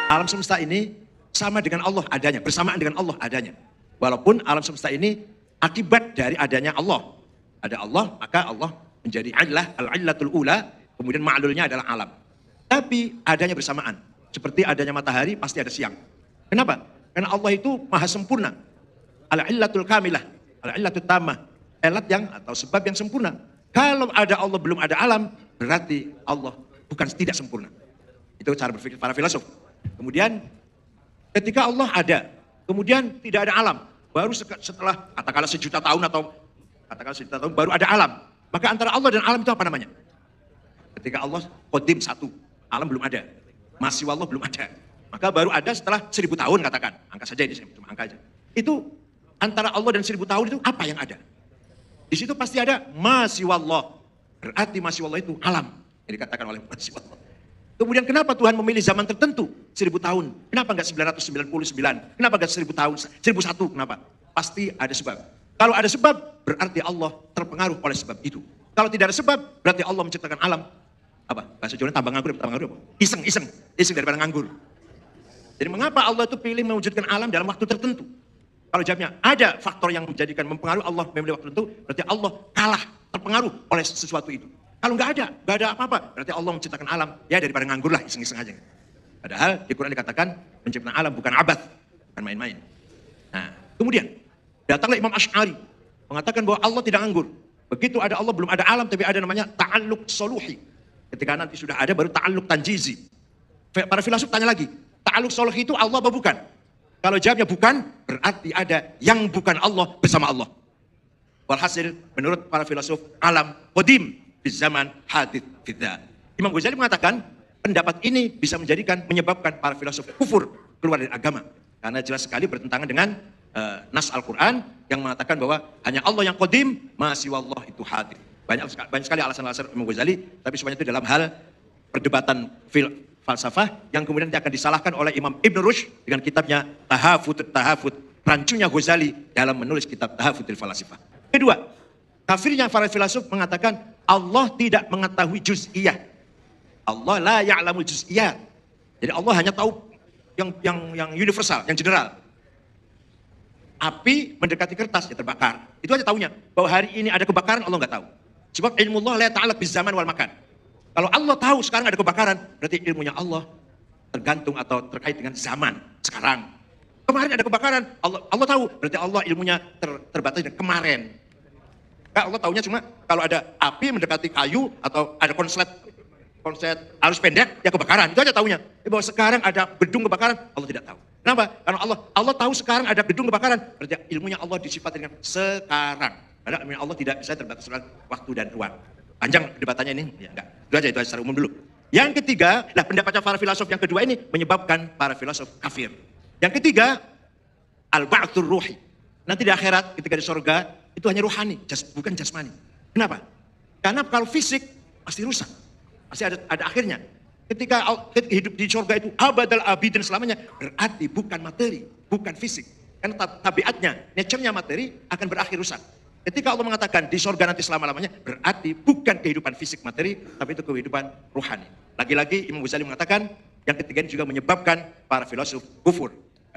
Alam semesta ini sama dengan Allah adanya, bersamaan dengan Allah adanya. Walaupun alam semesta ini akibat dari adanya Allah. Ada Allah, maka Allah menjadi illah, al-illatul ula, kemudian ma'lulnya adalah alam. Tapi adanya bersamaan. Seperti adanya matahari, pasti ada siang. Kenapa? Karena Allah itu maha sempurna. Al-illatul kamilah, al-illatul tamah. Ilat yang atau sebab yang sempurna. Kalau ada Allah belum ada alam, berarti Allah bukan tidak sempurna. Itu cara berpikir para filosof. Kemudian ketika Allah ada, kemudian tidak ada alam, baru setelah katakanlah sejuta tahun atau katakanlah sejuta tahun baru ada alam. Maka antara Allah dan alam itu apa namanya? Ketika Allah qadim satu, alam belum ada, masih Allah belum ada. Maka baru ada setelah 1000 tahun katakan, angka saja ini cuma angka aja. Itu antara Allah dan 1000 tahun itu apa yang ada? Di situ pasti ada masih Allah. Berarti masih Allah itu alam yang dikatakan oleh masih Allah. Kemudian kenapa Tuhan memilih zaman tertentu 1000 tahun? Kenapa enggak 999? Kenapa enggak 1000 tahun? 1001 kenapa? Pasti ada sebab. Kalau ada sebab berarti Allah terpengaruh oleh sebab itu. Kalau tidak ada sebab berarti Allah menciptakan alam. Apa? Bahasa Jawa tambah nganggur apa? Iseng daripada nganggur. Jadi mengapa Allah itu pilih mewujudkan alam dalam waktu tertentu? Kalau jawabnya ada faktor yang menjadikan mempengaruhi Allah memilih waktu tertentu, berarti Allah kalah terpengaruh oleh sesuatu itu. Kalau nggak ada apa-apa, berarti Allah menciptakan alam, ya daripada nganggur lah, iseng-iseng aja. Padahal di Quran dikatakan menciptakan alam bukan abad, bukan main-main. Nah, kemudian datanglah Imam Asy'ari mengatakan bahwa Allah tidak nganggur. Begitu ada Allah belum ada alam, tapi ada namanya ta'alluq soluhi. Ketika nanti sudah ada baru ta'alluq tanjizi. Para filosof tanya lagi, ta'alluq soluhi itu Allah apa bukan? Kalau jawabnya bukan, berarti ada yang bukan Allah bersama Allah. Walhasil menurut para filosof alam qadim di zaman hadith fidda. Imam Ghazali mengatakan pendapat ini bisa menyebabkan para filosof kufur keluar dari agama. Karena jelas sekali bertentangan dengan nas Al-Quran yang mengatakan bahwa hanya Allah yang qadim, masih Allah itu hadith. Banyak sekali alasan-alasan Imam Ghazali, tapi semuanya itu dalam hal perdebatan falsafah yang kemudian akan disalahkan oleh Imam Ibn Rushd dengan kitabnya Tahafut, rancunya Ghazali dalam menulis kitab Tahafutul Falasifah. Kedua, kafirnya para filosof mengatakan Allah tidak mengetahui juz'iyah. Allah la ya'lamul juz'iyah. Jadi Allah hanya tahu yang universal, yang general. Api mendekati kertas, ya terbakar. Itu aja tahunya. Bahwa hari ini ada kebakaran, Allah nggak tahu. Sebab ilmu Allah la ta'alaq bizaman wal makan. Kalau Allah tahu sekarang ada kebakaran, berarti ilmunya Allah tergantung atau terkait dengan zaman sekarang. Kemarin ada kebakaran, Allah tahu, berarti Allah ilmunya terbatas dengan kemarin. Allah tahunya cuma kalau ada api mendekati kayu atau ada konslet arus pendek, ya kebakaran. Itu aja tahunya. Bahwa sekarang ada gedung kebakaran, Allah tidak tahu. Kenapa? Karena Allah tahu sekarang ada gedung kebakaran, berarti ilmunya Allah disifat dengan sekarang. Karena ilmunya Allah tidak bisa terbatas dengan waktu dan ruang. Panjang debatannya ini, ya enggak. Itu aja secara umum dulu. Yang ketiga, pendapatnya para filosof yang kedua ini menyebabkan para filosof kafir. Yang ketiga, al-ba'tsur ruhi. Nanti di akhirat ketika di surga itu hanya rohani, bukan jasmani. Kenapa? Karena kalau fisik pasti rusak, pasti ada akhirnya. Ketika hidup di surga itu abadal abidin selamanya, berarti bukan materi, bukan fisik. Karena tabiatnya, nature-nya materi akan berakhir rusak. Ketika Allah mengatakan di surga nanti selama-lamanya, berarti bukan kehidupan fisik materi, tapi itu kehidupan rohani. Lagi-lagi Imam Ghazali mengatakan yang ketiga ini juga menyebabkan para filosof kufur.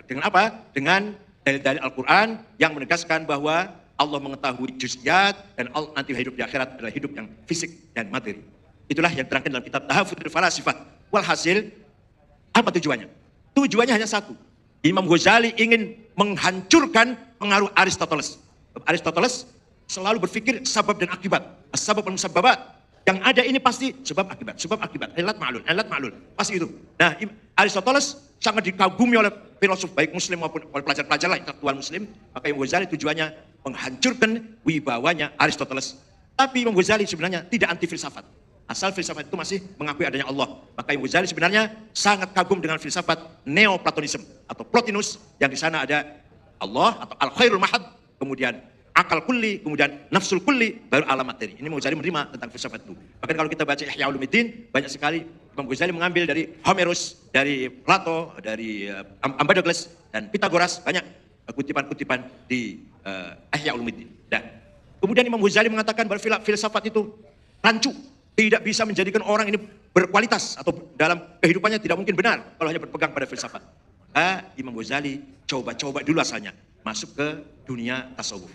Dengan apa? Dengan dalil-dalil Al-Quran yang menegaskan bahwa Allah mengetahui juz'iyat dan Allah nanti hidup di akhirat adalah hidup yang fisik dan materi. Itulah yang terangkan dalam kitab Tahafutul Falasifah. Walhasil, apa tujuannya? Tujuannya hanya satu. Imam Ghazali ingin menghancurkan pengaruh Aristoteles. Aristoteles selalu berpikir sebab dan akibat. As-sabab wal musabbabat. Yang ada ini pasti sebab akibat, ilat ma'lul, pasti itu. Nah, Aristoteles sangat dikagumi oleh filosof baik muslim maupun oleh pelajar-pelajar lain, intelektual muslim. Maka Imam Ghazali tujuannya menghancurkan wibawanya Aristoteles. Tapi Imam Ghazali sebenarnya tidak anti filsafat. Asal filsafat itu masih mengakui adanya Allah. Maka Imam Ghazali sebenarnya sangat kagum dengan filsafat Neoplatonisme atau Plotinus yang di sana ada Allah atau al-khairul mahad, kemudian akal kulli, kemudian nafsul kulli, baru alam materi. Ini Imam Ghazali menerima tentang filsafat itu. Bahkan kalau kita baca Ihya Ulumuddin, banyak sekali Imam Ghazali mengambil dari Homerus, dari Plato, dari Empedokles, dan Pythagoras, banyak kutipan-kutipan di Ihya Ulumuddin. Dan kemudian Imam Ghazali mengatakan bahwa filsafat itu rancu, tidak bisa menjadikan orang ini berkualitas atau dalam kehidupannya tidak mungkin benar kalau hanya berpegang pada filsafat. Imam Ghazali coba-coba dulu asalnya masuk ke dunia tasawuf.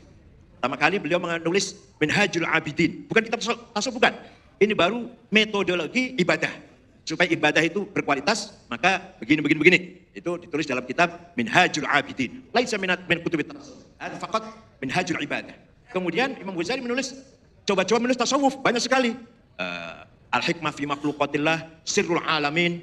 Pertama kali beliau menulis Minhajul Abidin, bukan kitab tasawuf, bukan. Ini baru metodologi ibadah. Supaya ibadah itu berkualitas, maka begini. Itu ditulis dalam kitab Minhajul Abidin. Laisa min kutubit tasawuf. Ada faqat Minhajul Ibadah. Kemudian Imam Ghazali coba-coba menulis tasawuf banyak sekali. Al-Hikmah fi Makhluqatillah, Sirrul Alamin,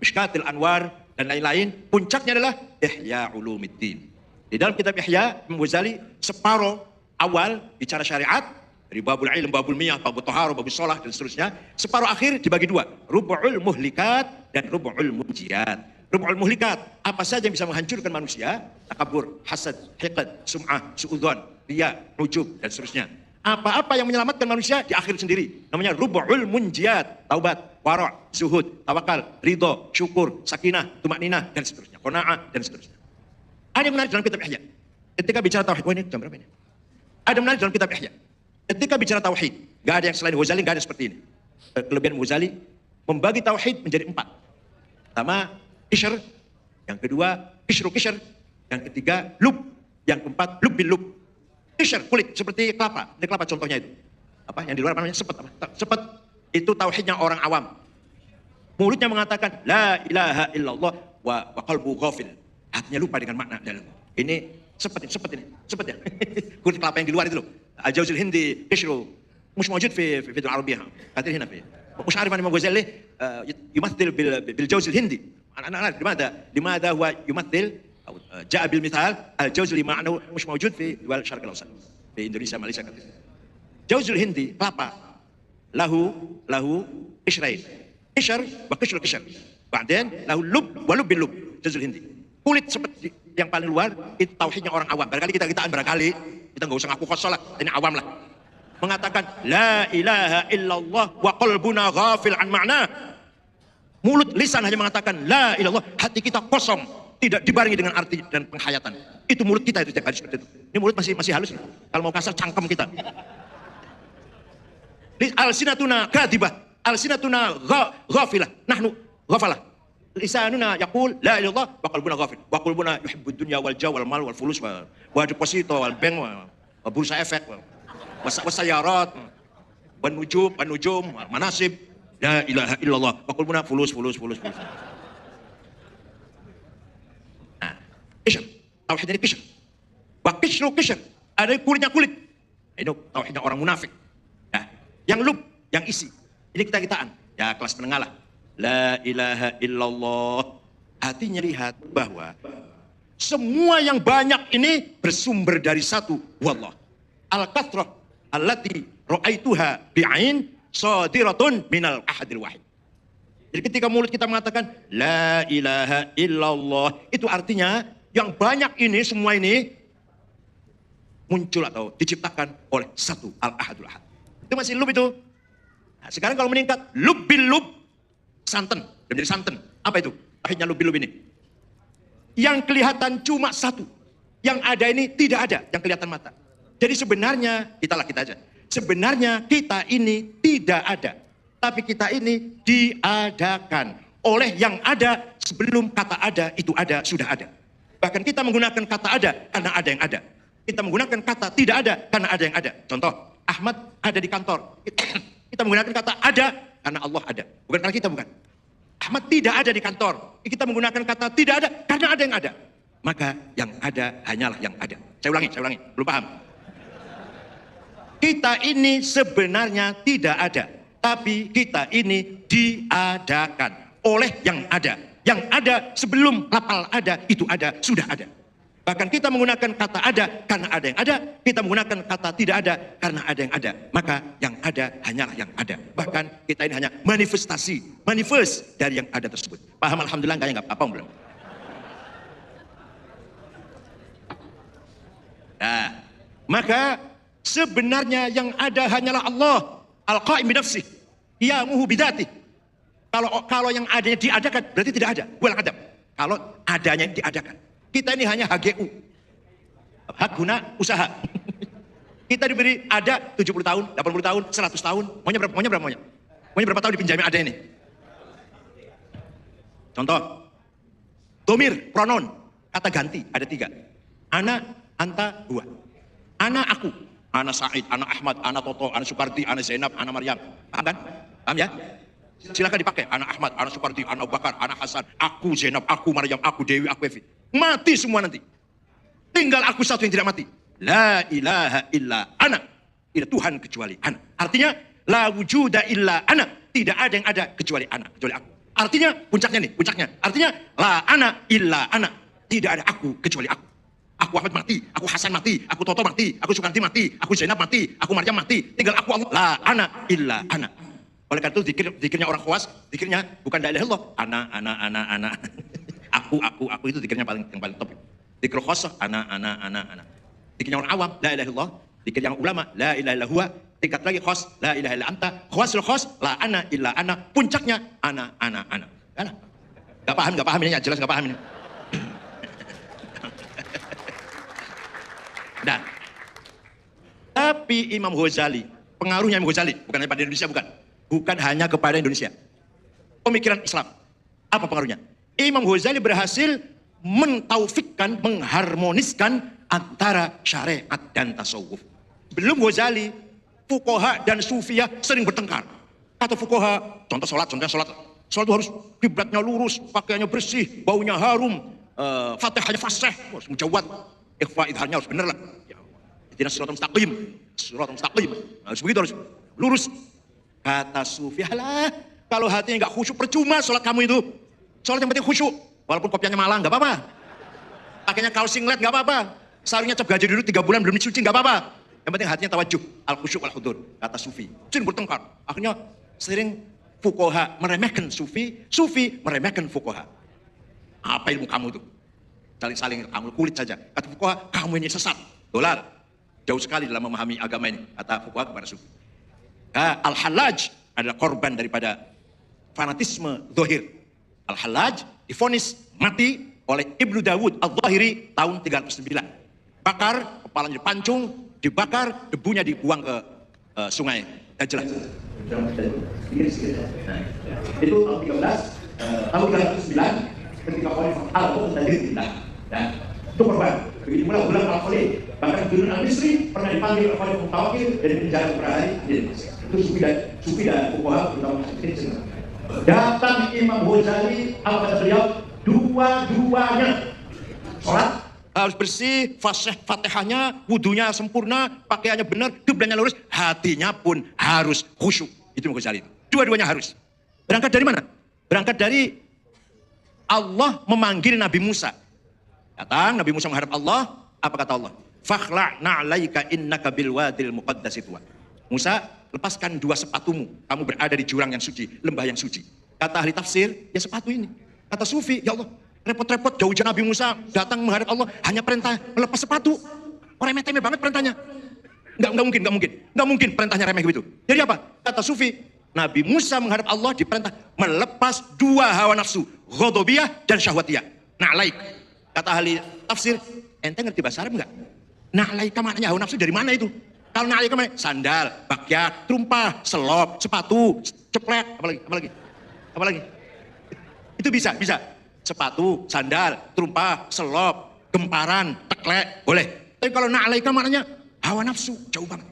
Mishkatil Anwar, dan lain-lain. Puncaknya adalah Ihya Ulumiddin. Di dalam kitab Ihya, Imam Ghazali separuh awal bicara syariat, dari babul ilm, babul miyah, babul tohara, babul sholah, dan seterusnya. Separuh akhir dibagi dua, Rubu'ul Muhlikat dan Rubu'ul Munjiyat. Rubu'ul Muhlikat, apa saja yang bisa menghancurkan manusia, takabur, hasad, hiqad, sum'ah, su'udhan, riya, ujub, dan seterusnya. Apa-apa yang menyelamatkan manusia di akhir sendiri, namanya Rubu'ul Munjiyat, taubat, wara', zuhud, tawakal, ridho, syukur, sakinah, tumakninah, dan seterusnya, qanaah, dan seterusnya. Ada yang menarik dalam kitab Ihya. Ketika bicara tauhid, ini jam berapa ini? Ada yang menarik dalam kitab Ihya. Ketika bicara tauhid, gak ada yang selain Ghazali, gak ada seperti ini. Kelebihan Ghazali membagi tauhid menjadi 4. Pertama, kishr. Yang kedua, kishr. Yang ketiga, lub. Yang keempat, lub bil lub. Kishr, kulit, seperti kelapa. Ini kelapa contohnya itu. Apa? Yang di luar namanya sepet. Sepet itu tauhidnya orang awam. Mulutnya mengatakan, la ilaha illallah wa qalbu ghafil. Hatinya lupa dengan makna dalam. Ini sepet ya. Kulit kelapa yang di luar itu loh. Al-Jawzul Hindi قشره مش موجود في العربية هذه هنا في مش عارف أنا الإمام غزالي يمثل بالجوز الهندي أنا أعرف لماذا هو يمثل أو جاء بالمثال الجوز اللي معناه مش موجود في دول الشرق الأوسط في إندونيسيا ماليزيا كذا جوز الهندي kelapa له قشرين قشر وقشر قشر بعدين له لب ولب باللب جوز الهندي kulit seperti yang paling luar itu tauhidnya orang awam. Barangkali kita nggak usah ngaku khosalah, ini awam lah. Mengatakan la ilaha illallah wa qalbuna ghafil an ma'na. Mulut lisan hanya mengatakan la ilallah, hati kita kosong, tidak dibarengi dengan arti dan penghayatan. Itu mulut kita itu tiap hari seperti itu. Ini mulut masih halus. Kalau mau kasar cangkem kita. Al-sinatuna kadibah, al-sinatuna ghafilah, nahnu ghafalah. Lisanuna yaqul la ilallah wa qalbuna ghafil. Wa qalbuna yuhibbud dunya wal jaw wal mal wal fulus wa deposito wal bank wa bursa efek wa sayarat wa nujum manasib. La ilaha illallah wa qalbuna fulus. Nah, kishr. Tauhid ini kishr. Wa kishr. Ada kulitnya kulit. Ini tauhidnya orang munafik. Nah, yang lub, yang isi. Ini kita-kitaan. Ya kelas menengah lah. La ilaha illallah. Hatinya lihat bahwa semua yang banyak ini bersumber dari satu, wallah. Al-kathrah allati ra'aituha bi'ain sadiratun minal ahadil wahid. Jadi ketika mulut kita mengatakan la ilaha illallah, itu artinya yang banyak ini, semua ini muncul atau diciptakan oleh satu, al-ahadul ahad. Itu masih lub itu. Nah, sekarang kalau meningkat lub bil lub, santen, menjadi santen. Apa itu? Akhirnya lub ini. Yang kelihatan cuma satu. Yang ada ini tidak ada, yang kelihatan mata. Jadi sebenarnya, kita aja. Sebenarnya kita ini tidak ada. Tapi kita ini diadakan oleh yang ada sebelum kata ada itu ada, sudah ada. Bahkan kita menggunakan kata ada karena ada yang ada. Kita menggunakan kata tidak ada karena ada yang ada. Contoh, Ahmad ada di kantor. Kita menggunakan kata ada karena Allah ada. Bukan karena kita, bukan. Ahmad tidak ada di kantor. Kita menggunakan kata tidak ada karena ada yang ada. Maka yang ada hanyalah yang ada. Saya ulangi. Belum paham. Kita ini sebenarnya tidak ada. Tapi kita ini diadakan oleh yang ada. Yang ada sebelum lapal ada, itu ada, sudah ada. Bahkan kita menggunakan kata ada karena ada yang ada. Kita menggunakan kata tidak ada karena ada yang ada. Maka yang ada hanyalah yang ada. Bahkan kita ini hanya manifest dari yang ada tersebut. Paham alhamdulillah, kayaknya nggak apa-apa belum? Nah, maka sebenarnya yang ada hanyalah Allah. Al-Qaim binafsih. Qiyamuhu bidzatih. Kalau yang adanya diadakan berarti tidak ada. Wal adam. Kalau adanya diadakan. Kita ini hanya HGU. Hak guna usaha. Kita diberi ada 70 tahun, 80 tahun, 100 tahun. Maunya berapa tahun dipinjami ada ini? Contoh, domir, pronoun, kata ganti ada 3. Ana, anta, huwa. Ana, aku. Ana Said, ana Ahmad, ana Toto, ana Sukarti, ana Zainab, ana Maryam. Paham kan? Paham ya? Silakan dipakai. Ana Ahmad, ana Sukarti, ana Abu Bakar, ana Hasan, aku Zainab, aku Maryam, aku Dewi, aku Evi. Mati semua nanti. Tinggal aku satu yang tidak mati. La ilaha illa ana. Tidak Tuhan kecuali ana. Artinya, la wujuda illa ana. Tidak ada yang ada kecuali ana, kecuali aku. Artinya, puncaknya nih, puncaknya. Artinya, la ana illa ana. Tidak ada aku kecuali aku. Aku Ahmad mati, aku Hasan mati, aku Toto mati, aku Sukanti mati, aku Zainab mati, aku Maryam mati. Tinggal aku Allah. La ana illa ana. Oleh karena itu zikirnya orang khawas, zikirnya bukan la ilaha illallah. Ana. Aku itu zikirnya yang paling top. Zikir khasah, ana. Zikirnya orang awam, la ilaha illallah. Zikir yang ulama, la ilaha illa huwa. Tingkat lagi khas, la ilaha illa anta. Khawasul khas, la ana illa ana. Puncaknya, ana. Kan? Gak paham ini, jelas gak paham ini. Dan tapi Imam Ghazali, pengaruhnya Imam Ghazali, bukan hanya pada Indonesia, bukan hanya kepada Indonesia. Pemikiran Islam, apa pengaruhnya? Imam Ghazali berhasil mentaufikkan, mengharmoniskan antara syariat dan tasawuf. Belum Ghazali, fuqaha dan sufiyah sering bertengkar. Kata fuqaha, contoh sholat itu harus kiblatnya lurus, pakaiannya bersih, baunya harum, fatihahnya fasih, harus mujawwad. Ikhfa idharnya harus benar lah. Tidak surat mustaqim. Harus begitu, harus lurus. Kata sufi, alah, kalau hatinya nggak khusyuk percuma sholat kamu itu. Sholat yang penting khusyuk. Walaupun kopiannya malang nggak apa-apa. Pakainya kaos singlet nggak apa-apa. Sarungnya cap gaji dulu 3 bulan belum dicuci nggak apa-apa. Yang penting hatinya tawajuh, al khusyuk wal hudur. Kata sufi. Sering bertengkar. Akhirnya sering fuqaha meremehkan sufi meremehkan fuqaha. Apa ilmu kamu itu? Saling kamu kulit saja. Kata fuqaha, kamu ini sesat. Dolar. Jauh sekali dalam memahami agama ini. Kata fuqaha kepada sufi. Al-Hallaj adalah korban daripada fanatisme zahir. Al-Hallaj divonis mati oleh Ibnu Dawud Al-Zahiri tahun 309. Bakar, kepalanya dipancung, dibakar, debunya dibuang ke sungai. Dajlah. Itu tahun 13, tahun 309 ketika Khalifah Al-Mu'tadir itu korban. Begitu pula Ghulam Al-Khalid, bahkan Dunun Al-Misri pernah dipanggil oleh Khalifah Mutawakil dan penjara beberapa hari di Indonesia. Itu sufi dan fuqaha terutama ini. Datang Imam Ghazali, apa kata beliau? Dua-duanya sholat harus bersih, fatihahnya, wudunya sempurna, pakaiannya benar, kiblatnya lurus, hatinya pun harus khusyuk. Itu Imam Ghazali. Dua-duanya harus. Berangkat dari mana? Berangkat dari Allah memanggil Nabi Musa. Datang Nabi Musa menghadap Allah, apa kata Allah? Fakhla' na'laika innaka bil wadil muqaddasi tuwa. Musa, lepaskan 2 sepatumu, kamu berada di jurang yang suci, lembah yang suci. Kata ahli tafsir, ya sepatu ini. Kata sufi, ya Allah, repot-repot jauh-jauh Nabi Musa datang menghadap Allah, hanya perintah melepas sepatu. Remeh-temeh banget perintahnya. Enggak mungkin perintahnya remeh begitu. Jadi apa? Kata sufi, Nabi Musa menghadap Allah diperintah melepas 2 hawa nafsu, ghadabiyah dan syahwatiyah. Na'laik. Kata ahli tafsir, ente ngerti bahasa Arab enggak? Na'laika maknanya hawa nafsu dari mana itu? Kalau na'laika maknanya sandal, bakyat, trumpah, selop, sepatu, ceplek, apalagi? Itu bisa. Sepatu, sandal, trumpah, selop, gemparan, teklek, boleh. Tapi kalau na'laika maknanya hawa nafsu, jauh banget.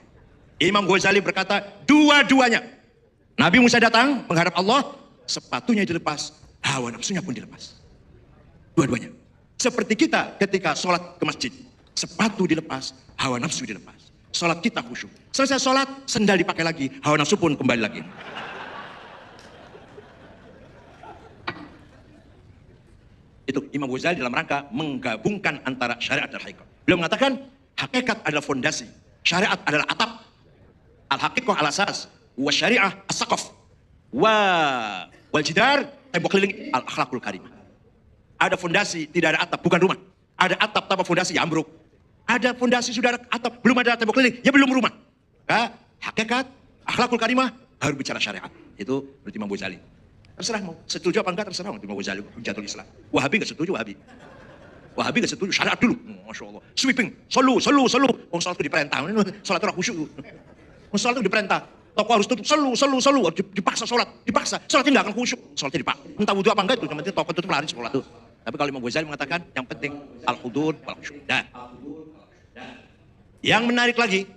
Imam Ghazali berkata, dua-duanya. Nabi Musa datang menghadap Allah, sepatunya dilepas, hawa nafsunya pun dilepas. Dua-duanya. Seperti kita ketika sholat ke masjid, sepatu dilepas, hawa nafsu dilepas. Sholat kita khusyuk. Selesai sholat, sendal dipakai lagi, hawa nafsu pun kembali lagi. Itu Imam Ghazali dalam rangka menggabungkan antara syariat dan hakikat. Beliau mengatakan, hakikat adalah fondasi, syariat adalah atap. Al-haqiqah al-asas, wa syariah as-saqaf, wal jidar, tembok keliling, al-akhlaqul karimah. Ada fondasi, tidak ada atap, bukan rumah. Ada atap tanpa fondasi, ya ambruk. Ada fondasi, sudah ada atap, belum ada tembok keliling, ya belum rumah. Hakikat, akhlakul karimah, harus bicara syariat. Itu berarti Imam Ghazali. Terserah mau, setuju apa enggak terserah Imam Ghazali, Hujatul Islam. Wahabi enggak setuju, Wahabi enggak setuju, syariat dulu. Masya Allah. Sweeping, solu. Sholat itu diperintah. Sholat itu khusyuk. Sholat itu diperintah. toko harus tutup, selu, dipaksa sholat, sholatnya nggak akan khusyuk, sholatnya dipaksa. Entah wudhu apa enggak itu, yang penting toko tutup lari sholat tuh. Tapi kalau Imam Ghazali mengatakan yang penting al-hudur wal khusyuk. Nah, yang menarik lagi,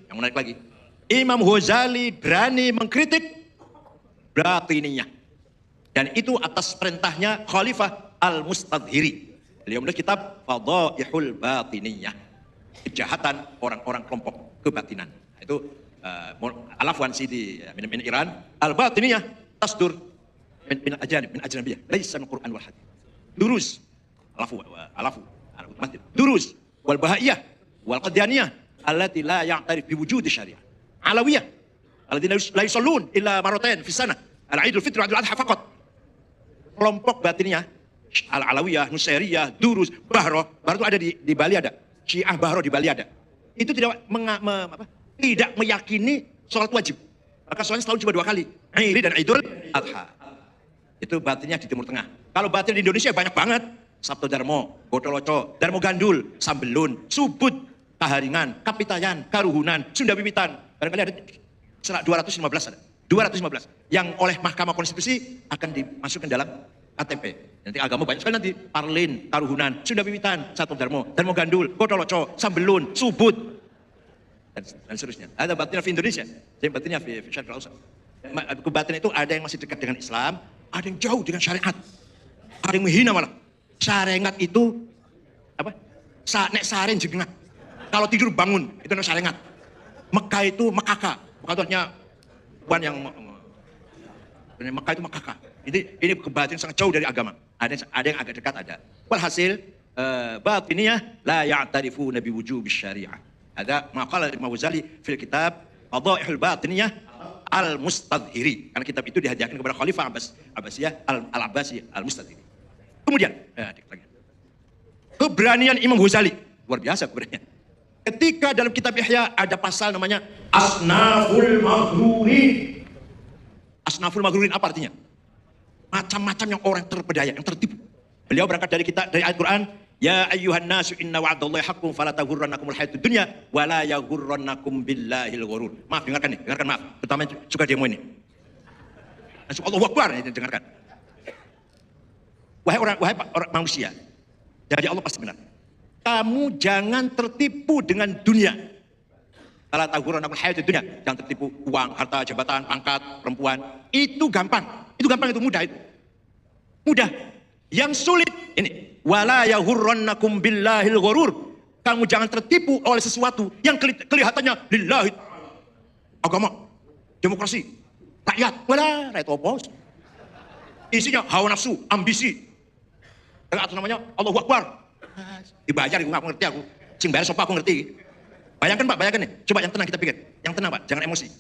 Imam Ghazali berani mengkritik batiniyah. Dan itu atas perintahnya Khalifah Al-Mustadhiri. Beliau menulis kitab Fadaihul Batiniyah. Kejahatan orang-orang kelompok kebatinan. Itu Al-Afwan Sidi min Iran. Al-Batiniyah tasdur min ajnabiyah. Laisa min Qur'an wal hadits. Durus. Alafu. Durus. Wal Bahaiyah. Wal Qadianiyah. Allati la ya'tarif biwujud syariah. Alawiyah. Alladzina la yusallun illa marratain fi sanah. Al-Aidul Fitri wa Idul Adha faqat. Kelompok batinnya Al-Alawiyah, Nusairiyah, Durus, Bahroh. Bahroh itu ada di Bali ada. Syiah Bahroh di Bali ada. Itu tidak tidak meyakini sholat wajib. Maka sholatnya selalu cuma 2 kali. Iri dan Idul Adha. Itu batinnya di Timur Tengah. Kalau batin di Indonesia banyak banget. Sabto Darmo, Gotoloco, Darmo Gandul, Sambelun, Subut, Kaharingan, Kapitayan, Karuhunan, Sunda Wiwitan. Barangkali ada 215 ada. 215 yang oleh Mahkamah Konstitusi akan dimasukkan dalam KTP. Nanti agama banyak sekali nanti. Parlin, Karuhunan, Sunda Wiwitan, Sabto Darmo, Darmo Gandul, Gotoloco, Sambelun, Subut, dan seterusnya. Ada batinnya di Indonesia. Jadi batinnya di Syarqul Ausat. Kebatinan itu ada yang masih dekat dengan Islam, ada yang jauh dengan syariat. Ada yang menghina malah. Syariat itu apa? Nek saren jenengan. Kalau tidur bangun, itu namanya syariat. Mekah itu Mekaka. Mekah itu artinya bukan yang Mekah itu Mekaka. Ini kebatinan sangat jauh dari agama. Ada yang agak dekat ada. Walhasil batiniyah la ya'tarifu nabi wujub syariah. Ada maqala Imam Ghazali fil kitab Fadaihul Batiniyah Al-Mustadhiri. Karena kitab itu dihadiahkan kepada Khalifah Abbasiyah Al-Abbasi Al-Mustadhiri. Kemudian, keberanian Imam Ghazali. Luar biasa keberanian. Ketika dalam kitab Ihya ada pasal namanya Asnaful Maghrurin. Asnaful Maghrurin apa artinya? Macam-macam yang orang terpedaya, yang tertipu. Beliau berangkat dari ayat Quran, Ya ayyuhan nasu inna wa'dallahi haqqun fala taghurrannakumul hayatud dunya wa la yaghurrannakum billahil ghurur. Maaf, dengarkan maaf. Terutama yang suka demo ini. Allahu Akbar, dengarkan. Wahai orang manusia, dari Allah pasti benar. Kamu jangan tertipu dengan dunia. Fala taghurrannakumul hayatud dunya. Jangan tertipu uang, harta, jabatan, pangkat, perempuan. Itu gampang. Itu mudah itu. Mudah. Yang sulit ini. Wala yaghurrannakum billahil ghurur. Kamu jangan tertipu oleh sesuatu yang kelihatannya lillahi. Agama, demokrasi, rakyat. Wala, rakyat apa? Isinya hawa nafsu, ambisi. Atau namanya Allahu Akbar. Dibayar, aku nggak ngerti aku. Sing bayar sopa aku ngerti. Bayangkan Pak, bayangkan nih. Coba yang tenang kita pikir. Yang tenang Pak, jangan emosi.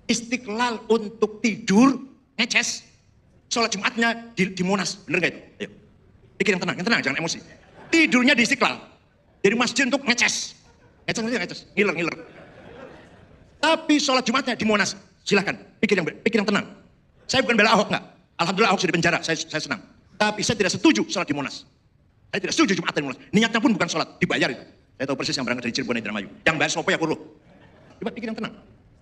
Istiqlal untuk tidur, ngeces. Sholat Jumatnya di Monas, bener gak itu? Ayo. Pikir yang tenang, jangan emosi. Tidurnya di Istiqlal. Dari masjid untuk ngeces. Ngeces. Ngiler. Tapi sholat Jumatnya di Monas. Silahkan, pikir yang tenang. Saya bukan bela Ahok, enggak. Alhamdulillah Ahok sudah di penjara, saya senang. Tapi saya tidak setuju sholat di Monas. Saya tidak setuju Jumatan di Monas. Niatnya pun bukan sholat, dibayar itu. Saya tahu persis yang berangkat dari Cirebon dan Indramayu. Yang bayar sopo ya kuruh. Coba pikir yang tenang.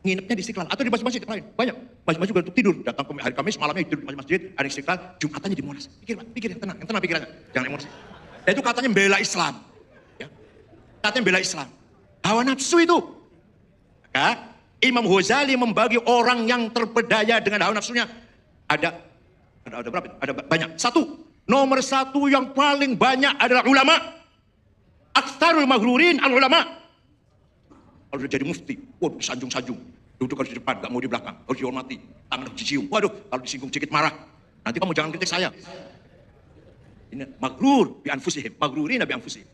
Nginepnya di Istiqlal atau di masjid lain. Banyak. Masjid juga untuk tidur. Datang ke hari Kamis, malamnya tidur di masjid, hari Istiqlal, Jumatannya di Monas. Pikir yang tenang pikirannya. Jangan emosi. Dan itu katanya bela Islam. Ya. Katanya bela Islam. Hawa nafsu itu. Maka Imam Ghazali membagi orang yang terpedaya dengan hawa nafsunya. Ada berapa? Ada banyak. Nomor satu yang paling banyak adalah ulama. Aktsarul maghrurin al-ulama. Kalau udah jadi mufti, waduh sanjung-sanjung. Duduk harus di depan, gak mau di belakang. Harus dihormati, tangan harus dicium. Waduh, kalau disinggung sedikit marah. Nanti kamu jangan kritik saya. Ini maghrur bi anfusihim, maghrurin bi anfusihim.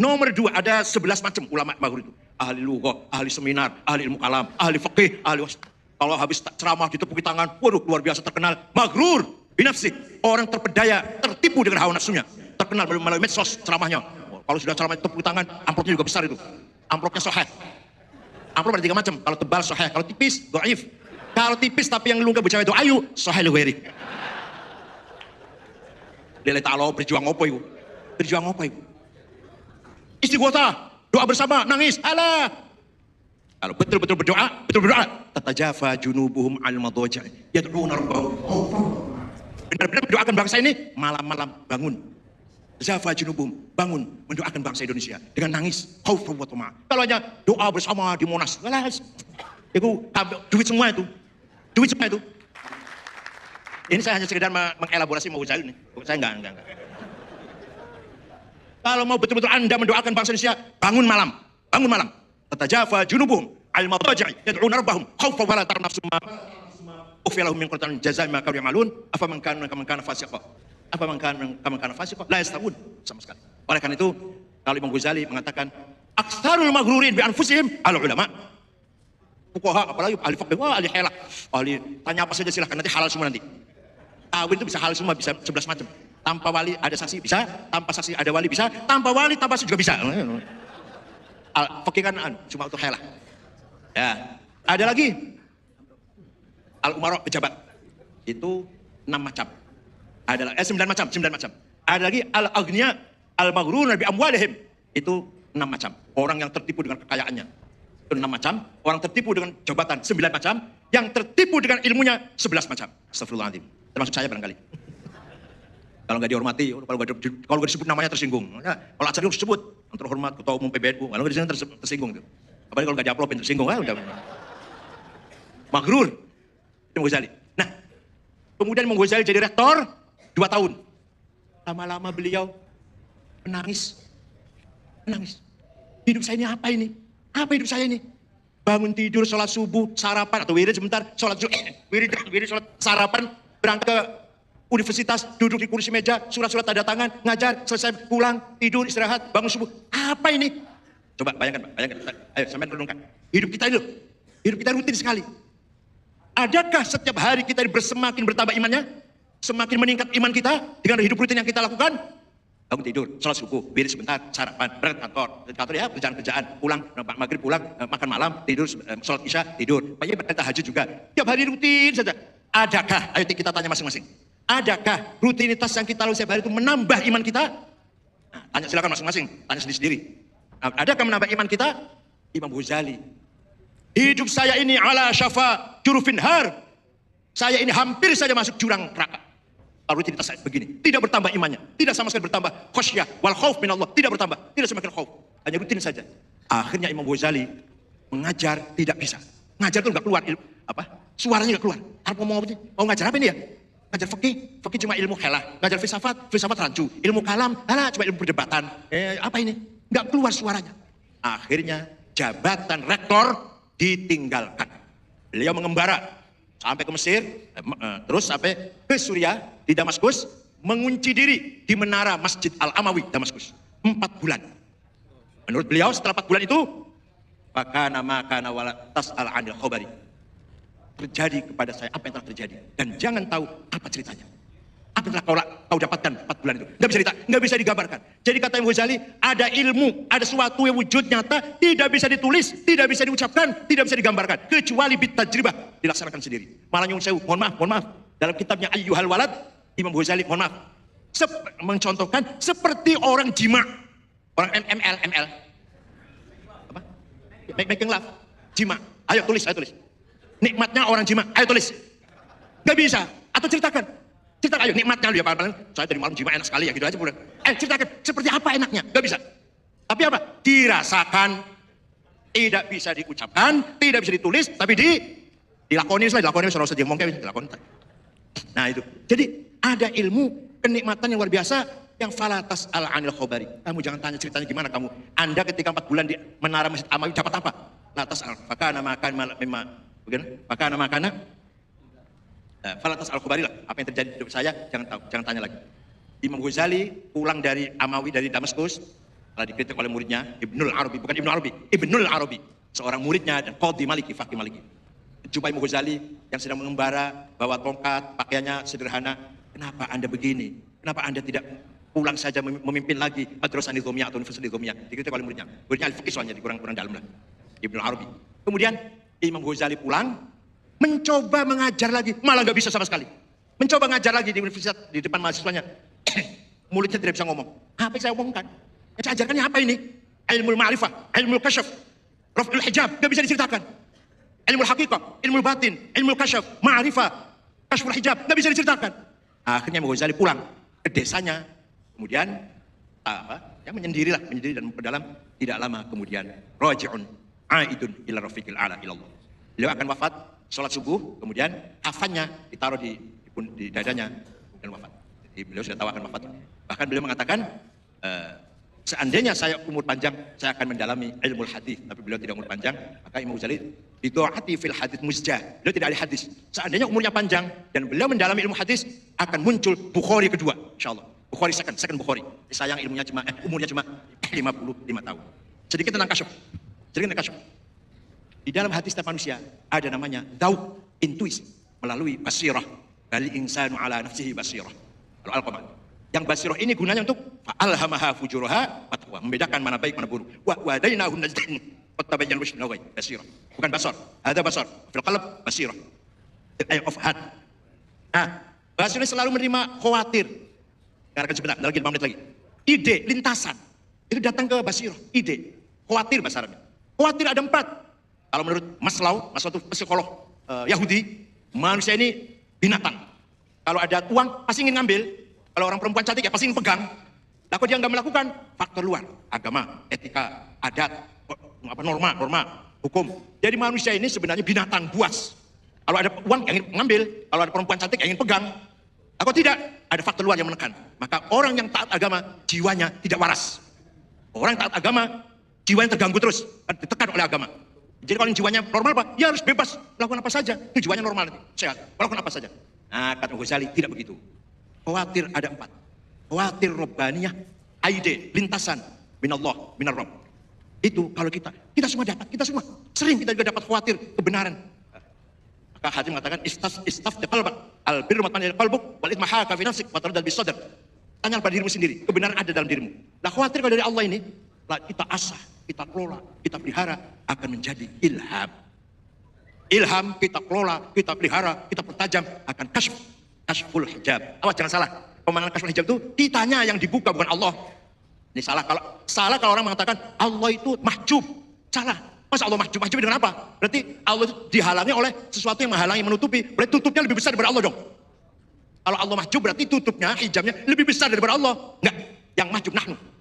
Nomor 2 ada 11 macam ulama maghrur itu. Ahli lughah, ahli seminar, ahli ilmu kalam, ahli fikih, ahli kalau habis ceramah ditepuki tangan, waduh luar biasa terkenal. Maghrur bi nafsih, orang terpedaya, tertipu dengan hawa nafsunya. Terkenal melalui medsos ceramahnya. Kalau sudah ceramah tepuk tangan, amplopnya juga besar itu. Amplopnya sahih. Amplop ada 3 macam. Kalau tebal sahih, kalau tipis dhaif. Kalau tipis tapi yang lunga bercawe itu ayu, sahih luweri. Lillahi ta'ala berjuang apa itu? Berjuang apa itu? Istighotha, doa bersama, nangis. Alah. Kalau betul-betul berdoa, tatajafa junubuhum al madaji' yad'una rabbahum. Benar-benar mendoakan bangsa ini, malam-malam bangun. Zafa junubuhum, bangun mendoakan bangsa Indonesia dengan nangis, khaufan wa tama'. Kalau hanya doa bersama di Monas, itu duit semua itu. Duit semua itu. Ini saya hanya sekedar mengelaborasi mau Ghazali nih. Saya enggak. Kalau mau betul-betul Anda mendoakan bangsa Indonesia, bangun malam. Bangun malam. Tatajafa junubuhum al madaji' yad'una rabbahum khaufan wa la tarnafsu ma ufilahum min qurtan jazaa ma kanu ya'malun afaman kana fasiqa la yastawun sama sekali. Oleh karena itu kalau Imam Ghazali mengatakan aktsarul maghrurin bi anfusihim al ulama. Fuqaha apalagi ahli fikih, ahli halal, ahli tanya apa saja silahkan, nanti halal semua nanti. Kawin itu bisa halal semua, bisa 11 macam. Tanpa wali ada saksi bisa, tanpa saksi ada wali bisa, tanpa wali tanpa saksi juga bisa. Fikih kan cuma untuk halal. Ya, ada lagi al-umara pejabat. Itu 6 macam. Ada 9 macam. Ada lagi al-aghniya al-maghrurun bi amwalihim. Itu 6 macam. Orang yang tertipu dengan kekayaannya. Itu 6 macam. Orang tertipu dengan jabatan 9 macam. Yang tertipu dengan ilmunya 11 macam. Astagfirullahaladzim. Termasuk saya barangkali. Kalau nggak dihormati, kalau nggak disebut namanya tersinggung. Ya, kalau acara disebut, yang terhormat ketua umum PBNU, kalau nggak disebut tersinggung. Gitu. Apalagi kalau nggak diaplopin tersinggung, udah. Maghrur. Imam Ghazali. Nah, kemudian Imam Ghazali jadi rektor 2 tahun. Lama-lama beliau menangis. Hidup saya ini apa ini? Apa hidup saya ini? Bangun tidur, sholat subuh, sarapan, atau wirid sebentar, sholat wirid, sholat sarapan, berangkat ke universitas, duduk di kursi meja, surat-surat tanda tangan, ngajar, selesai pulang, tidur, istirahat, bangun subuh. Apa ini? Coba bayangkan. Ayo, sampai renungkan. Hidup kita rutin sekali. Adakah setiap hari kita semakin bertambah imannya? Semakin meningkat iman kita dengan hidup rutin yang kita lakukan? Bangun tidur, sholat subuh, wirid sebentar, sarapan, berangkat kantor ya, kerjaan, pulang, maghrib pulang, makan malam, tidur, sholat isya, tidur. Banyak berkata tahajud juga. Tiap hari rutin saja. Adakah, ayo kita tanya masing-masing. Adakah rutinitas yang kita lakukan setiap hari itu menambah iman kita? Nah, tanya silakan masing-masing, tanya sendiri-sendiri. Nah, adakah menambah iman kita? Imam Ghazali. Hidup saya ini ala syafa jurufin har. Saya ini hampir saja masuk jurang neraka. Rutinitas saya begini, tidak bertambah imannya, tidak sama sekali bertambah khasyah wal khauf min Allah, tidak bertambah, tidak semakin khauf, hanya rutin saja. Akhirnya Imam Ghazali mengajar tidak bisa. Ngajar itu enggak keluar suaranya enggak keluar. Mau ngajar apa ini ya? Ngajar fikih cuma ilmu helah. Ngajar filsafat rancu. Ilmu kalam, cuma ilmu perdebatan. Apa ini? Enggak keluar suaranya. Akhirnya jabatan rektor ditinggalkan. Beliau mengembara sampai ke Mesir, terus sampai ke Suriah, di Damaskus, mengunci diri di menara Masjid Al-Amawi, Damaskus. 4 bulan. Menurut beliau setelah 4 bulan itu, fakana makana wala tas'al 'anil khabari. Terjadi kepada saya apa yang telah terjadi. Dan jangan tahu apa ceritanya. Apa yang telah kau dapatkan 4 bulan itu. Nggak bisa digambarkan. Jadi kata Imam Ghazali, ada ilmu, ada sesuatu yang wujud nyata, tidak bisa ditulis, tidak bisa diucapkan, tidak bisa digambarkan. Kecuali bitajribah, dilaksanakan sendiri. Malah nyung sewu, mohon maaf. Dalam kitabnya Ayyuhal Walad, Imam Ghazali, mohon maaf, mencontohkan seperti orang jima. Orang ML. Apa? Making love. Jima. Ayo tulis. Nikmatnya orang jima. Ayo tulis. Nggak bisa. Atau ceritakan, ayo nikmatnya lu ya, paling saya dari malam jima enak sekali ya, gitu aja bukan. Ceritakan seperti apa enaknya, nggak bisa. Tapi apa? Dirasakan, tidak bisa diucapkan, tidak bisa ditulis, tapi dilakoni seorang saja ngomong kayak dilakoni. Nah itu. Jadi ada ilmu kenikmatan yang luar biasa yang falatas al anil khobari. Kamu jangan tanya ceritanya gimana kamu. Anda ketika 4 bulan di menara Masjid Amawi dapat apa? Latas al fakana makana falatas al-khubari lah, apa yang terjadi di hidup saya, jangan tanya lagi. Imam Ghazali pulang dari Amawi, dari Damaskus, setelah dikritik oleh muridnya, Ibnul Arabi, seorang muridnya dan Qadhi Maliki, Faqih Maliki. Jumpa Imam Ghazali yang sedang mengembara, bawa tongkat, pakaiannya sederhana. Kenapa Anda begini? Kenapa Anda tidak pulang saja memimpin lagi Madrasah Nizamiyah atau Universitas Nizamiyah? Dikritik oleh muridnya. Muridnya al-Fiqih soalnya, kurang dalam lah. Ibnul Arabi. Kemudian Imam Ghazali pulang, mencoba mengajar lagi, malah nggak bisa sama sekali. Mencoba ngajar lagi di universitas, di depan mahasiswanya. Mulutnya tidak bisa ngomong. Apa yang saya omongkan? Yang saya ajarkannya apa ini? Ilmu ma'rifah, ilmu kasyaf. Raf'ul hijab, nggak bisa diceritakan. Ilmu hakikat, ilmu batin, ilmu kasyaf, ma'rifah, kasyful hijab, nggak bisa diceritakan. Akhirnya Imam Ghazali pulang ke desanya, kemudian menyendiri dan memperdalam. Tidak lama kemudian raji'un aidun ila rafiqil a'la ilallah. Beliau akan wafat sholat subuh, kemudian kafannya ditaruh di dadanya dan wafat. Jadi beliau sudah tahu akan wafat. Bahkan beliau mengatakan, seandainya saya umur panjang, saya akan mendalami ilmu hadis. Tapi beliau tidak umur panjang, maka Imam Ghazali bidu'ati fil hadis musjah. Beliau tidak ahli hadis. Seandainya umurnya panjang dan beliau mendalami ilmu hadis, akan muncul Bukhari kedua, insyaallah. Bukhari second Bukhari. Sayang umurnya cuma 55 tahun. Sedikit tentang kasyaf. Di dalam hati setiap manusia ada namanya dzauq, intuisi, melalui basirah. Bal insanu ala nafsihi basirah. Al-Qamar. Yang basirah ini gunanya untuk fa'alhamaha fujuraha wa membedakan mana baik mana buruk. Wa wadainahu najdain. Fattabayyana rusyd min ghayy. Basirah. Bukan basar. Ada basar. Fil qalb basirah. The eye of heart. Nah, basirah selalu menerima khawatir. Dengarkan sebentar, lagi 5 menit lagi. Ide, lintasan. Itu datang ke basirah. Ide. Khawatir bahasa Arabnya. Khawatir ada 4. Kalau menurut Maslow itu psikolog Yahudi, manusia ini binatang. Kalau ada uang, pasti ingin ngambil. Kalau orang perempuan cantik, ya pasti ingin pegang. Nah, kalau dia nggak melakukan, faktor luar. Agama, etika, adat, norma, hukum. Jadi manusia ini sebenarnya binatang buas. Kalau ada uang, yang ingin ngambil. Kalau ada perempuan cantik, yang ingin pegang. Atau tidak, ada faktor luar yang menekan. Maka orang yang taat agama, jiwanya tidak waras. Orang yang taat agama, jiwanya terganggu terus, ditekan oleh agama. Jadi kalau jiwanya normal, Pak, ya harus bebas melakukan apa saja. Itu jiwanya normal, sehat, melakukan apa saja. Nah, kata Ghazali tidak begitu. Khawatir ada 4. Khawatir robbaniyah, aide, lintasan, minallah, minar Rabb. Itu kalau kita semua dapat, kita semua sering kita juga dapat khawatir kebenaran. Maka hati mengatakan istaf qalbak al-birru matma'inna qalbuk wal ithma haka fi nafsik wa tardal bis sadr. Tanya pada dirimu sendiri, kebenaran ada dalam dirimu. Nah, khawatir kalau dari Allah ini, kita asah, kita kelola, kita pelihara, akan menjadi ilham. Ilham kita kelola, kita pelihara, kita pertajam, akan kasyful hijab. Awas jangan salah. Pemandangan kasyful hijab itu kitanya yang dibuka, bukan Allah. Ini salah kalau orang mengatakan Allah itu mahjub. Salah. Masa Allah mahjub? Mahjub dengan apa? Berarti Allah itu dihalangi oleh sesuatu yang menghalangi, menutupi. Berarti tutupnya lebih besar daripada Allah dong. Kalau Allah mahjub berarti tutupnya, hijabnya lebih besar daripada Allah. Enggak. Yang mahjub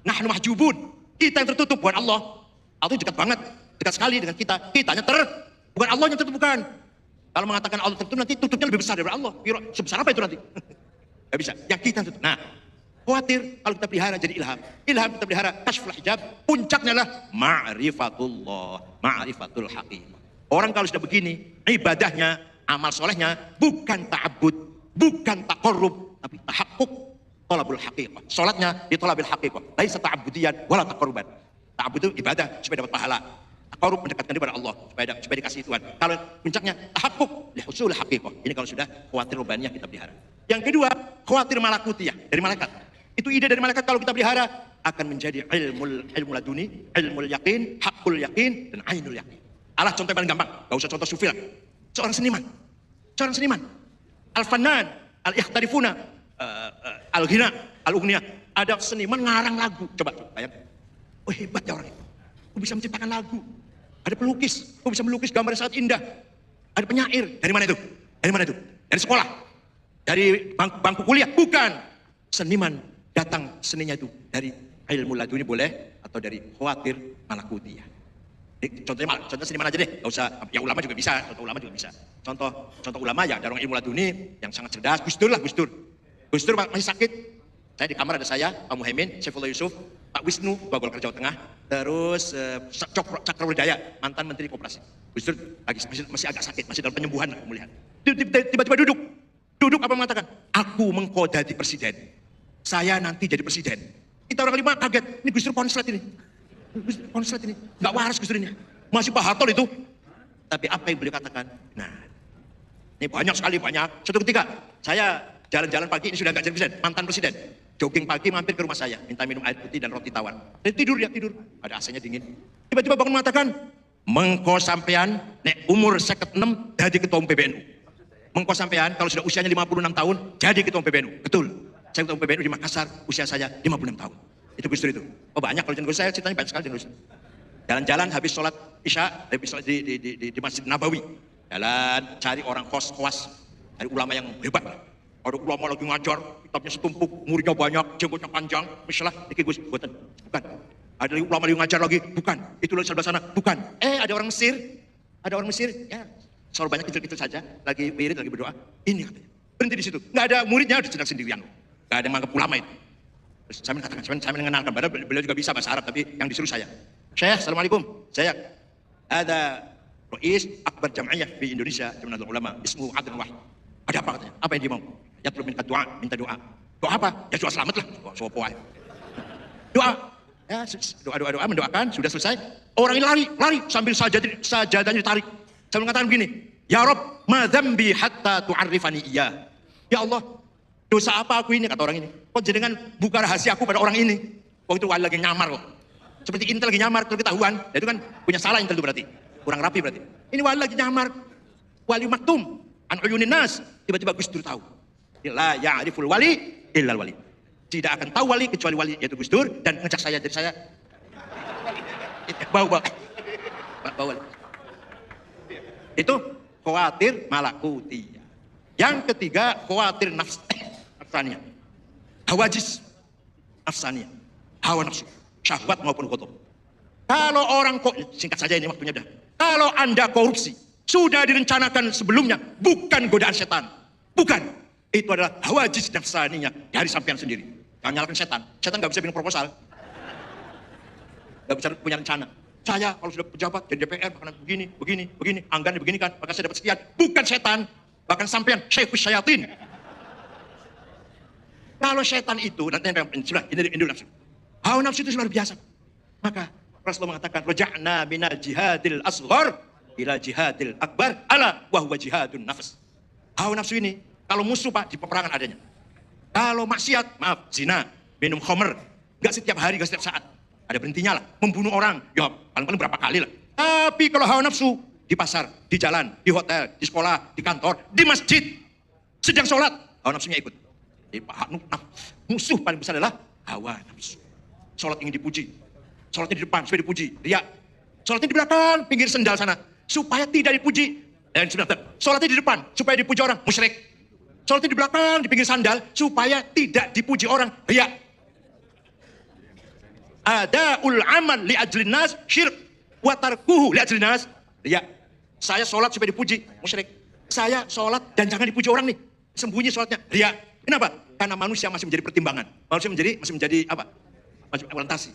nahnu mahjubun. Kita yang tertutup, bukan Allah. Allah dekat banget, dekat sekali dengan kita. Kitanya bukan Allah yang tertutup, bukan. Kalau mengatakan Allah tertutup, nanti tutupnya lebih besar daripada Allah. Sebesar apa itu nanti? Gak bisa. Yang kita tutup. Nah, khawatir kalau kita pelihara jadi ilham. Ilham kita pelihara kasyful hijab. Puncaknya adalah ma'rifatullah, ma'rifatul haqiqah. Orang kalau sudah begini, ibadahnya, amal solehnya bukan ta'abbud, bukan taqarrub, tapi tahaqquk, thalabul haqiqah. Salatnya di thalabil haqiqah. Laisa ta'abbudiyan wala taqarruban. Ta'abbud itu ibadah supaya dapat pahala. Taqarrub mendekatkan diri kepada Allah supaya dikasih Tuhan. Kalau puncaknya tahaqquk li husul haqiqah. Ini kalau sudah khawatir rubaniyah kita pelihara. Yang kedua, khawatir malakutiyah dari malaikat. Itu ide dari malaikat kalau kita pelihara akan menjadi ilmu laduni, ilmu yakin, hakul yakin, dan ainul yakin. Allah contoh paling gampang, gak usah contoh sufi lah. Seorang seniman, al-fanan, al-ikhtarifuna, al-ghina, al-ughniya. Ada seniman ngarang lagu, coba bayangkan. Oh, hebat ya orang itu. Kok bisa menciptakan lagu? Ada pelukis, kok bisa melukis gambar yang sangat indah. Ada penyair, dari mana itu? Dari sekolah, dari bangku kuliah, bukan. Seniman datang seninya itu dari ilmu laduni boleh, atau dari khawatir malakutiyah. Contohnya seniman aja deh, gak usah, ya ulama juga bisa, contoh ulama ya, ada orang ilmu laduni yang sangat cerdas. Gus Dur masih sakit. Saya di kamar ada saya, Pak Muhaimin, Saifullah Yusuf, Pak Wisnu, Ketua Golkar Jawa Tengah, terus Cakrawardaya, mantan Menteri Koperasi. Gus Dur masih agak sakit, masih dalam penyembuhan, pemulihan. Tiba-tiba duduk apa mengatakan, aku mengkodati presiden, saya nanti jadi presiden. Kita orang kelima kaget, ini Gus Dur konslet ini, nggak waras Gus Dur ini, masih Pak Harto itu. Tapi apa yang beliau katakan? Nah, ini banyak sekali. Suatu ketika saya jalan-jalan pagi, ini sudah nggak jadi presiden, mantan presiden. Jogging pagi mampir ke rumah saya, minta minum air putih dan roti tawar. Dan tidur. Ada AC-nya dingin. Tiba-tiba bangun mengatakan, mengko sampean nek umur 56 jadi ketua umum PBNU. Mengko sampean kalau sudah usianya 56 tahun jadi ketua umum PBNU. Betul. Saya ketua umum PBNU di Makassar, usia saya 56 tahun. Itu Gus Dur itu. Oh banyak kalau Gus saya ceritanya banyak sekali Gus. Jalan-jalan habis sholat Isya, habis sholat di Masjid Nabawi. Jalan cari orang kos-kos, cari ulama yang hebat. Ada ulama lagi ngajar, kitabnya setumpuk, muridnya banyak, jenggotnya panjang, misalnya, iki Gus, bukan. Ada ulama lagi ngajar lagi, bukan. Itu lagi sebelah sana, bukan. Ada orang Mesir, ya, soal banyak kecil-kecil saja, lagi wirid, lagi berdoa. Ini katanya, berhenti di situ. Nggak ada muridnya, udah sedang sendirian. Nggak ada yang menganggap ulama itu. Terus saya mengatakan, saya mengenalkan, padahal beliau juga bisa bahasa Arab, tapi yang disuruh saya. Syekh, Assalamualaikum. Saya ada Rais Akbar Jam'iyah di Indonesia, Jamiatul Ulama, ismu Adnan Wahid. Ada apa katanya? Apa yang dia mau? Ya perlu minta doa, doa. Doa apa? Ya doa selamat lah. Doa. Ya, doa, mendoakan, sudah selesai. Orang ini lari sambil sajadahnya ditarik. Sambil mengatakan begini, Ya Rob, ma dzambi hatta tu'arrifani iya. Ya Allah, dosa apa aku ini, kata orang ini. Kok jenengan buka rahasia aku pada orang ini? Kok itu wali lagi nyamar kok. Seperti intel lagi nyamar, terus ketahuan. Ya itu kan punya salah intel itu berarti. Kurang rapi berarti. Ini wali lagi nyamar. Wali maktum. An uyunin nas. Tiba-tiba Gus Dur tahu. La ya'riful wali illal wali. Tidak akan tahu wali kecuali wali, yaitu Gus Dur. Dan ngecek saya, jadi saya bau wali. Itu khawatir malakutiyah. Yang ketiga khawatir nafsaniyah. Hawajis nafsaniyah. Hawa nafsu. Syahwat maupun kotor. Kalau orang singkat saja ini waktunya dah. Kalau Anda korupsi, sudah direncanakan sebelumnya, bukan godaan setan. Bukan. Itu adalah hawajis nafsaniyah dari sampean sendiri. Jangan nyalakan setan. Setan nggak bisa bikin proposal. Nggak bisa punya rencana. Saya kalau sudah pejabat jadi DPR bakalan begini, anggarannya begini kan, maka saya dapat sekian. Bukan setan, bahkan sampean syaikhus syayatin. Kalau setan itu, nanti ini dulu nafsu. Hawa nafsu itu luar biasa. Maka Rasulullah mengatakan, raja'na minal jihadil asghar ila jihadil akbar ala wa huwa jihadun nafs. Hawa nafsu ini, kalau musuh Pak, di peperangan adanya. Kalau maksiat, maaf, zina, minum khamr, nggak setiap hari, nggak setiap saat. Ada berhentinya lah, membunuh orang, ya paling-paling berapa kali lah. Tapi kalau hawa nafsu, di pasar, di jalan, di hotel, di sekolah, di kantor, di masjid, sedang sholat, hawa nafsunya ikut. Musuh paling besar adalah hawa nafsu. Sholat ingin dipuji, sholatnya di depan supaya dipuji, riya. Sholatnya di belakang, pinggir sendal sana, supaya tidak dipuji. Dan sholatnya di depan supaya dipuji orang, musyrik. Sholatnya di belakang, di pinggir sandal, supaya tidak dipuji orang, riya. Ada'ul amal li ajlin nas syirk wa tarkuhu li ajlin nas riya. Saya sholat supaya dipuji, musyrik. Saya sholat dan jangan dipuji orang nih, sembunyi sholatnya, riya. Kenapa? Karena manusia masih menjadi pertimbangan. Manusia masih menjadi apa? Masih orientasi.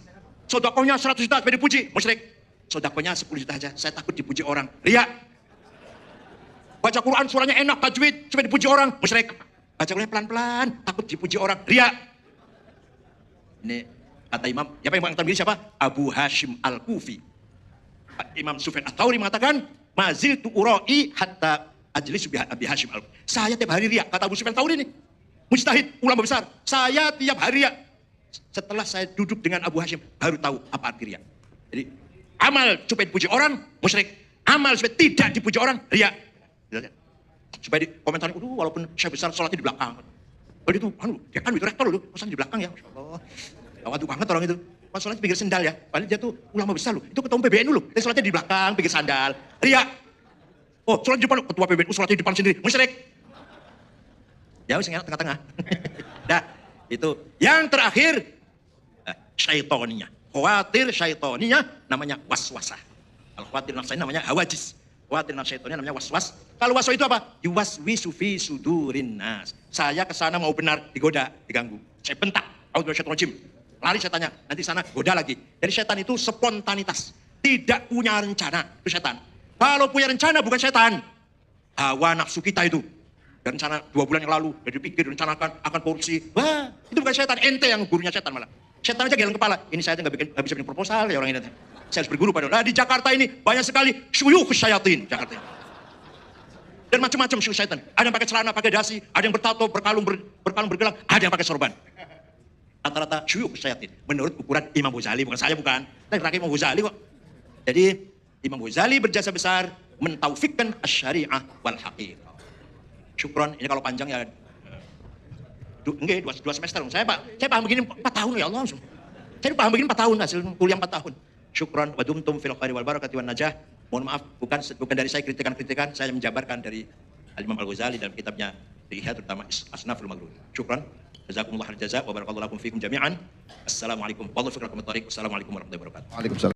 Sodakohnya 100 juta supaya dipuji, musyrik. Sodakohnya 10 juta aja, saya takut dipuji orang, riya. Baca Quran surahnya enak, tajwid supaya dipuji orang, musyrik. Baca Qurannya pelan-pelan, takut dipuji orang, riya. Ini kata Imam, siapa yang mengatakan diri siapa? Abu Hashim Al-Kufi. Imam Sufyan Ats-Tsauri mengatakan, maziltu ura'i hatta ajlisu bi Abi Hashim Al-Kufi. Saya tiap hari riya, kata Abu Sufyan Ats-Tsauri ini. Mujtahid, ulama besar. Saya tiap hari riya. Setelah saya duduk dengan Abu Hashim, baru tahu apa arti riya. Jadi, amal supaya dipuji orang, musyrik. Amal supaya tidak dipuji orang, riya. Supaya dikomentarin, walaupun saya besar, sholatnya di belakang. Kalau itu, dia kan itu rektor loh, masa di belakang ya, Masya Allah. Waduh banget orang itu. Pas sholatnya pinggir sendal ya. Padahal dia tuh ulama besar loh. Itu ketua PBNU loh. Dia sholatnya di belakang, pinggir sandal. Riya. Oh, sholat di depan, ketua PBNU sholatnya di depan sendiri. Musyrik. Ya, wis tengah-tengah. Nah, itu. Yang terakhir, syaitoniyah. Khawatir syaitoniyah namanya waswasah. Kalau khawatir nafsanya namanya hawajis. Khawatir nafs syaitoniyah namanya waswas. Kalau waswas itu apa? Yuwaswisu fi sudurin nas. Saya kesana mau benar, digoda, diganggu. Saya bentak. Auzubillahi. Lari setannya, nanti sana goda lagi. Jadi setan itu spontanitas. Tidak punya rencana, itu setan. Kalau punya rencana bukan setan. Hawa nafsu kita itu. Dan rencana 2 bulan yang lalu, udah dipikir, direncanakan, akan korupsi. Wah, itu bukan setan, ente yang gurunya setan malah. Setan aja geleng kepala. Ini saya nggak bisa bikin proposal ya orang ini. Saya harus berguru pada orang. Nah, di Jakarta ini banyak sekali syuyukh syayatin. Jakarta ini. Dan macam-macam syuyukh syaitan. Ada yang pakai celana, pakai dasi. Ada yang bertato, berkalung bergelang. Ada yang pakai sorban. Rata-rata syuyukh syayatin. Menurut ukuran Imam Ghazali, bukan saya, bukan. Tapi rakyat Imam Ghazali kok. Jadi Imam Ghazali berjasa besar mentaufikkan asy-syari'ah wal haqiqah. Syukron, ini kalau panjang ya enggak, 2 semester. Saya paham begini 4 tahun ya Allah. Saya paham begini 4 tahun, hasil kuliah 4 tahun. Syukran wa dumtum fil khairi wal barakati wan najah. Mohon maaf, bukan dari saya kritikan-kritikan, saya menjabarkan dari Al-Imam Al-Ghazali dalam kitabnya Ihya, terutama Asnaful Maghrur. Syukran. Jazakumullah khairan jazaa wa barakallahu lakum fikum jami'an. Assalamualaikum warahmatullahi wabarakatuh. Wassalamualaikum warahmatullahi wabarakatuh. Waalaikumsalam.